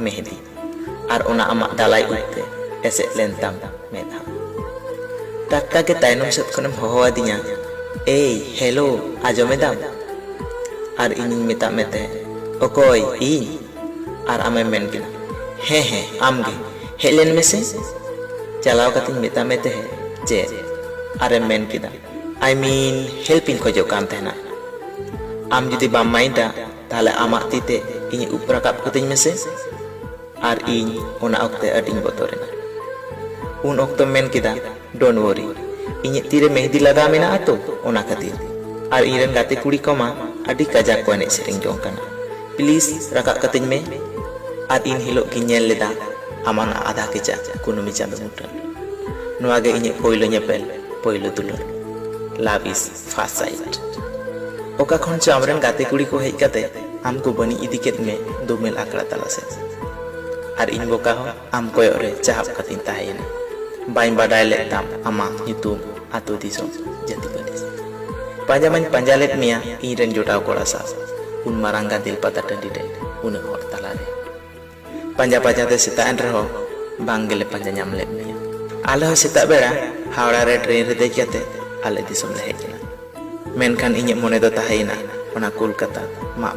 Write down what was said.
मेहदी और ओना आमा दालाई उठते एसे लेंताम मेधा टक्का के तायनम सेद खनेम होहो आदिया ए हेलो आजमेदाम और इन मेता मेते ओकोय इन और आमे मेन किना हे आमगे हेलेन में से चलाव कतिन मेता मेते है जे अरे मेन किदा आई मीन हेल्पिंग खोजो कान तेना आम जुदी बाम माइंडा ताले आमा तीते इन ऊपर काप कतिन में से और इन ओना ओक्ते अडिंग बोतोरेना उन ओक्तो मेन किदा डोंट वरी इन तीरे मेहदी लगा मेना आतो ओना खातिर और इरन गाते कुड़ी को मा अडी कजाक को एने सेरिंग जों कना प्लीज रका कतिन में और इन हिलो की नेल लेदा आमाना आधा केचा कुनुमी चांद मुटन नुआगे इन पोइलो नेपेल पोइलो दुलर लव इज फर्स्ट साइट ओका खन च आमरन गाते कुड़ी को हेज काते आमको बनी इदी केत में दुमेल आकड़ा तला से और इन बोका हो आम कोयो रे चाहब कतिन ताहेना बाइन बाडाय लेताम आमा युतुम आतो दिसोम जति बलिस पाजामन पंजालेत मिया इरन जोटाव कोड़ा सा उन मारंगा दिल पता टंडी दे उन हर तला रे पंजा पंजा ते सेता एन रहो बांगले पंजा नाम ले मिया आले हो सेता बेड़ा हावड़ा रे ट्रेन रे देख जाते आले दिसोम ले हेजना मेनखान इᱧ मने दो ताहेना ओना कोलकाता मा